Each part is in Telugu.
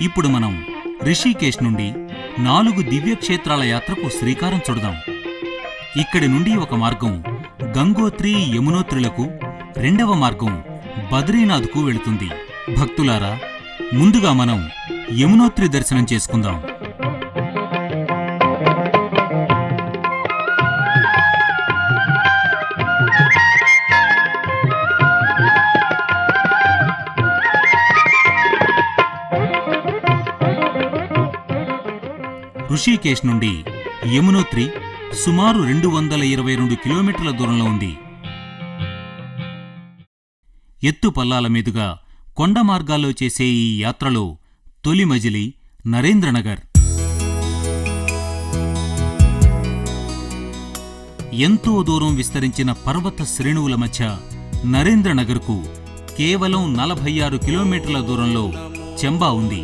ఇప్పుడు మనం రిషికేశ్ నుండి 4 దివ్యక్షేత్రాల యాత్రకు శ్రీకారం చుడదాం. ఇక్కడి నుండి ఒక మార్గం గంగోత్రి యమునోత్రులకు, రెండవ మార్గం బద్రీనాథ్కు వెళుతుంది. భక్తులారా, ముందుగా మనం యమునోత్రి దర్శనం చేసుకుందాం. ఋషికేశ్ నుండి యమునోత్రి సుమారు 222 కిలోమీటర్ల దూరంలో ఉంది. ఎత్తు పల్లాల మీదుగా కొండ మార్గాల్లో చేసే ఈ యాత్రలో తొలి మజిలీ నరేంద్రనగర్. ఎంతో దూరం విస్తరించిన పర్వత శ్రేణువుల మధ్య నరేంద్రనగర్కు కేవలం 46 కిలోమీటర్ల దూరంలో చెంబా ఉంది.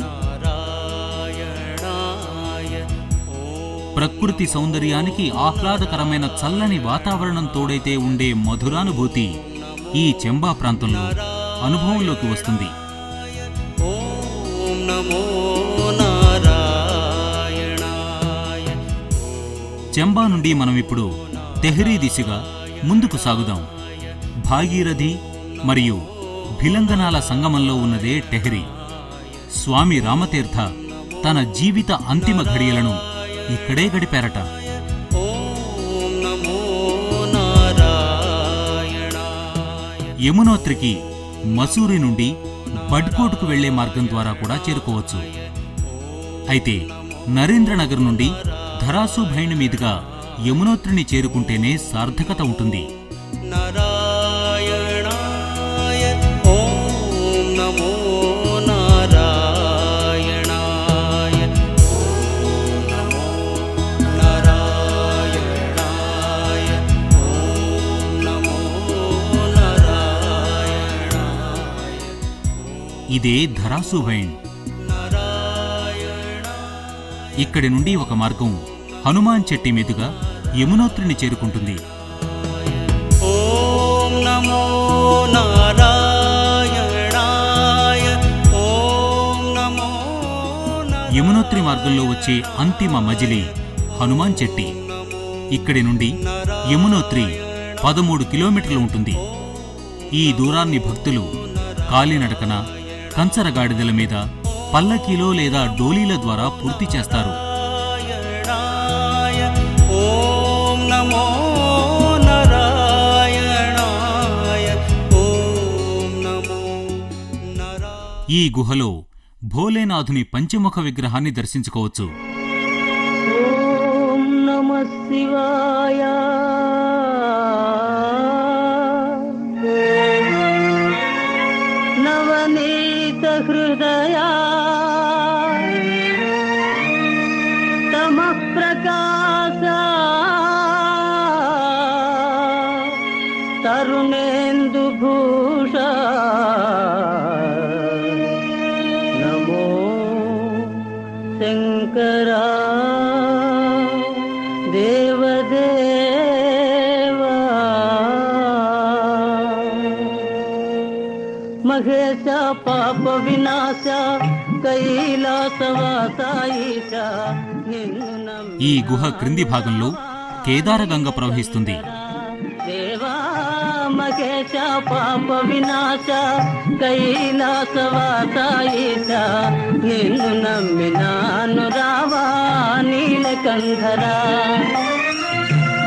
ప్రకృతి సౌందర్యానికి ఆహ్లాదకరమైన చల్లని వాతావరణం తోడైతే ఉండే మధురానుభూతి ఈ చెంబా ప్రాంతంలో అనుభవంలోకి వస్తుంది. చెంబా నుండి మనం ఇప్పుడు తెహ్రీ దిశగా ముందుకు సాగుదాం. భాగీరథి మరియు భిలంగనాల సంగమంలో ఉన్నదే టెహ్రీ. స్వామి రామతీర్థ తన జీవిత అంతిమ ఘడియలను ఇక్కడే గడిపారట. యమునోత్రికి మసూరి నుండి బడ్కోట్కు వెళ్లే మార్గం ద్వారా కూడా చేరుకోవచ్చు. అయితే నరేంద్రనగర్ నుండి ధరాసు భైణి మీదుగా యమునోత్రిని చేరుకుంటేనే సార్థకత ఉంటుంది. ఇదే ధరాసు భైణ్. ఇక్కడి నుండి ఒక మార్గం హనుమాన్ చెట్టి మీదుగా యమునోత్రిని చేరుకుంటుంది. యమునోత్రి మార్గంలో వచ్చే అంతిమ మజిలీ హనుమాన్ చెట్టి. ఇక్కడి నుండి యమునోత్రి 13 కిలోమీటర్లు ఉంటుంది. ఈ దూరాన్ని భక్తులు కాలినడకన, కంచరగాడిదల మీద, పల్లకీలో లేదా డోలీల ద్వారా పూర్తి చేస్తారు. ఈ గుహలో భోలేనాథుని పంచముఖ విగ్రహాన్ని దర్శించుకోవచ్చు. ఓం నమః శివాయ. నవనీత హృదయా తమః ప్రకాశ తరుణేందు భూష నమో శంకరా దేవదేవా మహేశ పాప వినాశ కైలాసవాసాయిష. ఈ గుహ క్రింది భాగంలో కేదారగంగ ప్రవహిస్తుంది. దేవా మహేశ పాప వినాశ కైలాసవాసాయిష. నిన్ను నమ్మినాను రావా నీలకంఠరా.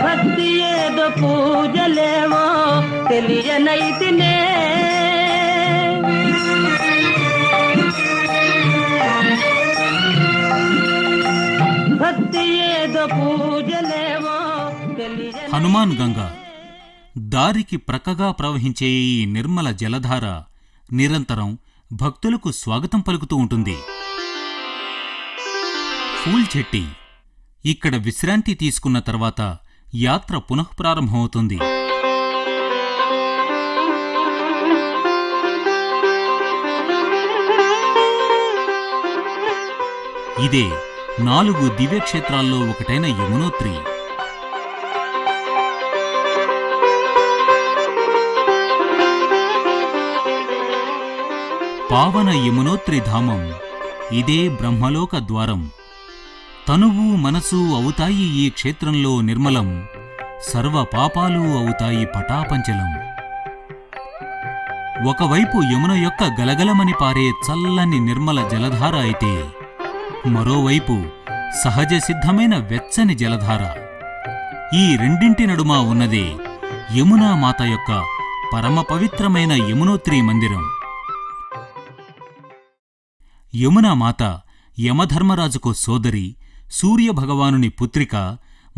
భక్తి ఏదో పూజలేవో తెలియనైతినే. హనుమాన్ గంగ దారికి ప్రక్కగా ప్రవహించే ఈ నిర్మల జలధార నిరంతరం భక్తులకు స్వాగతం పలుకుతూ ఉంటుంది. ఫూల్ చెట్టి. ఇక్కడ విశ్రాంతి తీసుకున్న తర్వాత యాత్ర పునఃప్రారంభమవుతుంది. ఇదే 4 దివ్యక్షేత్రాల్లో ఒకటైన యమునోత్రి. పావన యమునోత్రి ధామం ఇదే బ్రహ్మలోక ద్వారం. తనువు మనసు అవుతాయి ఈ క్షేత్రంలో నిర్మలం, సర్వ పాపాలు అవుతాయి పటాపంచలం. ఒకవైపు యమున యొక్క గలగలమని పారే చల్లని నిర్మల జలధార అయితే, మరోవైపు సహజ సిద్ధమైన వెచ్చని జలధార. ఈ రెండింటి నడుమ ఉన్నదే యమునా మాత యొక్క పరమ పవిత్రమైన యమునోత్రి మందిరం. యమునా మాత యమధర్మరాజుకు సోదరి, సూర్యభగవానుని పుత్రిక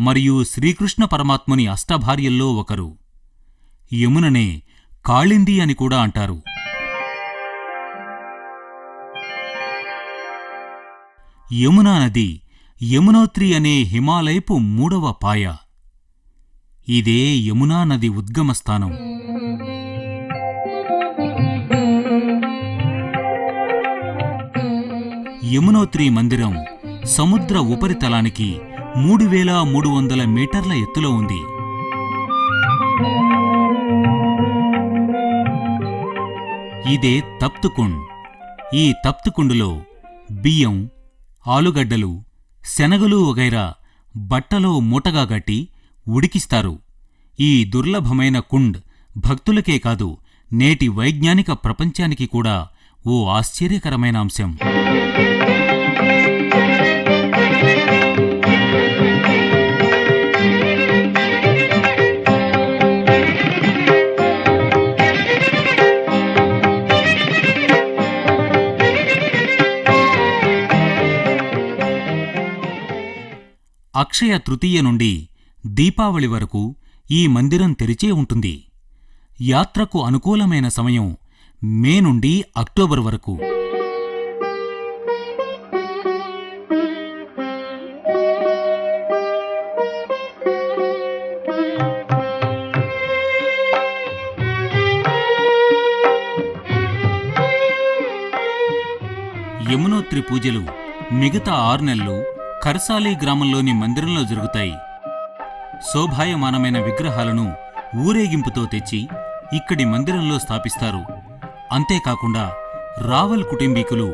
మరియు శ్రీకృష్ణ పరమాత్ముని అష్టభార్యల్లో ఒకరు. యముననే కాళింది అని కూడా అంటారు. యమునా నది యమునోత్రి అనే హిమాలయపు 3వ పాయ. ఇదే యమునా నది ఉద్గమస్థానం. యమునోత్రి మందిరం సముద్ర ఉపరితలానికి 3300 మీటర్ల ఎత్తులో ఉంది. ఇదే తప్తుకుండ్. ఈ తప్తుకుండులో బియ్యం, ఆలుగడ్డలు, శనగలు వగైరా బట్టలో మూటగా గట్టి ఉడికిస్తారు. ఈ దుర్లభమైన కుండ్ భక్తులకే కాదు, నేటి వైజ్ఞానిక ప్రపంచానికి కూడా ఓ ఆశ్చర్యకరమైన అంశం. అక్షయ తృతీయ నుండి దీపావళి వరకు ఈ మందిరం తెరిచే ఉంటుంది. యాత్రకు అనుకూలమైన సమయం మే నుండి అక్టోబర్ వరకు. యమునోత్రి పూజలు మిగతా 6 నెలలు ఖర్సాలి గ్రామంలోని మందిరంలో జరుగుతాయి. శోభాయమానమైన విగ్రహాలను ఊరేగింపుతో తెచ్చి ఇక్కడి మందిరంలో స్థాపిస్తారు. అంతేకాకుండా రావల్ కుటుంబీకులు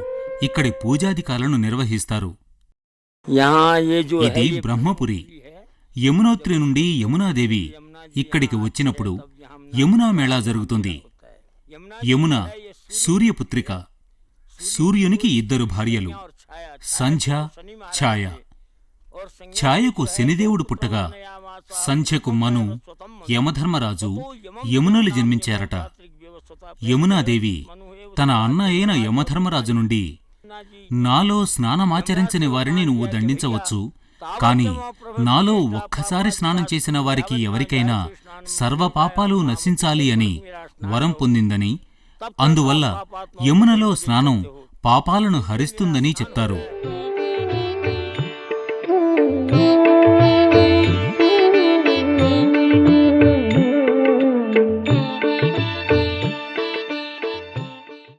ఇక్కడి పూజాధికాలను నిర్వహిస్తారు. ఇది బ్రహ్మపురి. యమునోత్రి నుండి యమునాదేవి ఇక్కడికి వచ్చినప్పుడు యమునా మేళా జరుగుతుంది. యమున సూర్యపుత్రిక. సూర్యునికి 2 భార్యలు, సంధ్య, ఛాయ. ఛాయకు శనిదేవుడు పుట్టగా సంధ్యకు మను, యమధర్మరాజు, యమునలు జన్మించారట. యమునాదేవి తన అన్న అయిన యమధర్మరాజు నుండి, నాలో స్నానమాచరించని వారిని నువ్వు దండించవచ్చు, కాని నాలో ఒక్కసారి స్నానం చేసిన వారికి ఎవరికైనా సర్వపాపాలు నశించాలి అని వరం పొందిందని, అందువల్ల యమునలో స్నానం పాపాలను హరిస్తుందని చెప్తారు.